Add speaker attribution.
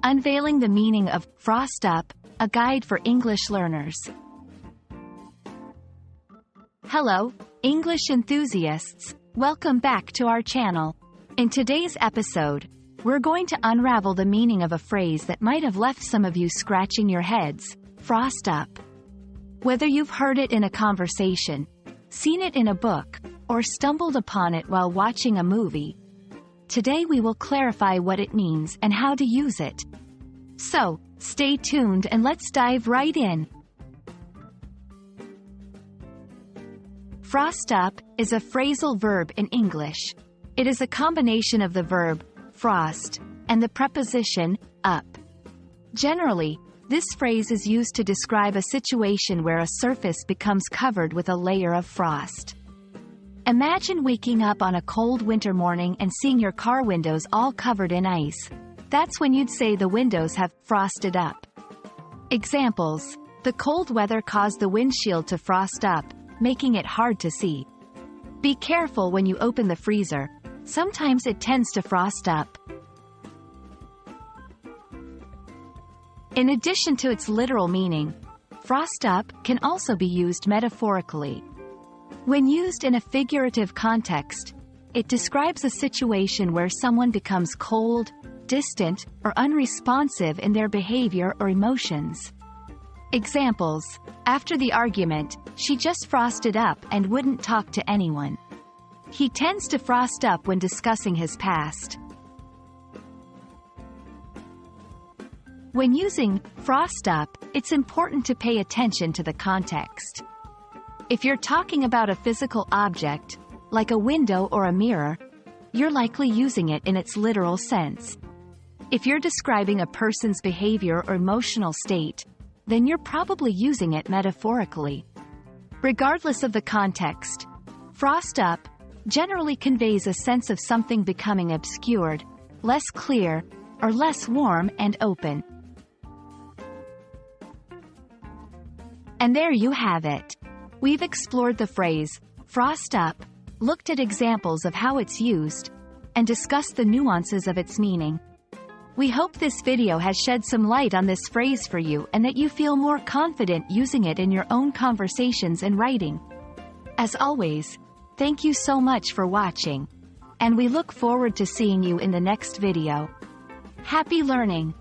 Speaker 1: Unveiling the meaning of Frost Up, a guide for English learners. Hello, English enthusiasts. Welcome back to our channel. In today's episode, we're going to unravel the meaning of a phrase that might have left some of you scratching your heads, frost up. Whether you've heard it in a conversation, seen it in a book, or stumbled upon it while watching a movie, today we will clarify what it means and how to use it. So, stay tuned and let's dive right in. Frost up is a phrasal verb in English. It is a combination of the verb frost and the preposition up. Generally, this phrase is used to describe a situation where a surface becomes covered with a layer of frost. Imagine waking up on a cold winter morning and seeing your car windows all covered in ice. That's when you'd say the windows have frosted up. Examples: the cold weather caused the windshield to frost up, making it hard to see. Be careful when you open the freezer. Sometimes it tends to frost up. In addition to its literal meaning, frost up can also be used metaphorically. When used in a figurative context, it describes a situation where someone becomes cold, distant, or unresponsive in their behavior or emotions. Examples: after the argument, she just frosted up and wouldn't talk to anyone. He tends to frost up when discussing his past. When using frost up, it's important to pay attention to the context. If you're talking about a physical object, like a window or a mirror, you're likely using it in its literal sense. If you're describing a person's behavior or emotional state, then you're probably using it metaphorically. Regardless of the context, frost up generally conveys a sense of something becoming obscured, less clear, or less warm and open. And there you have it. We've explored the phrase, frost up, looked at examples of how it's used, and discussed the nuances of its meaning. We hope this video has shed some light on this phrase for you and that you feel more confident using it in your own conversations and writing. As always, thank you so much for watching, and we look forward to seeing you in the next video. Happy learning!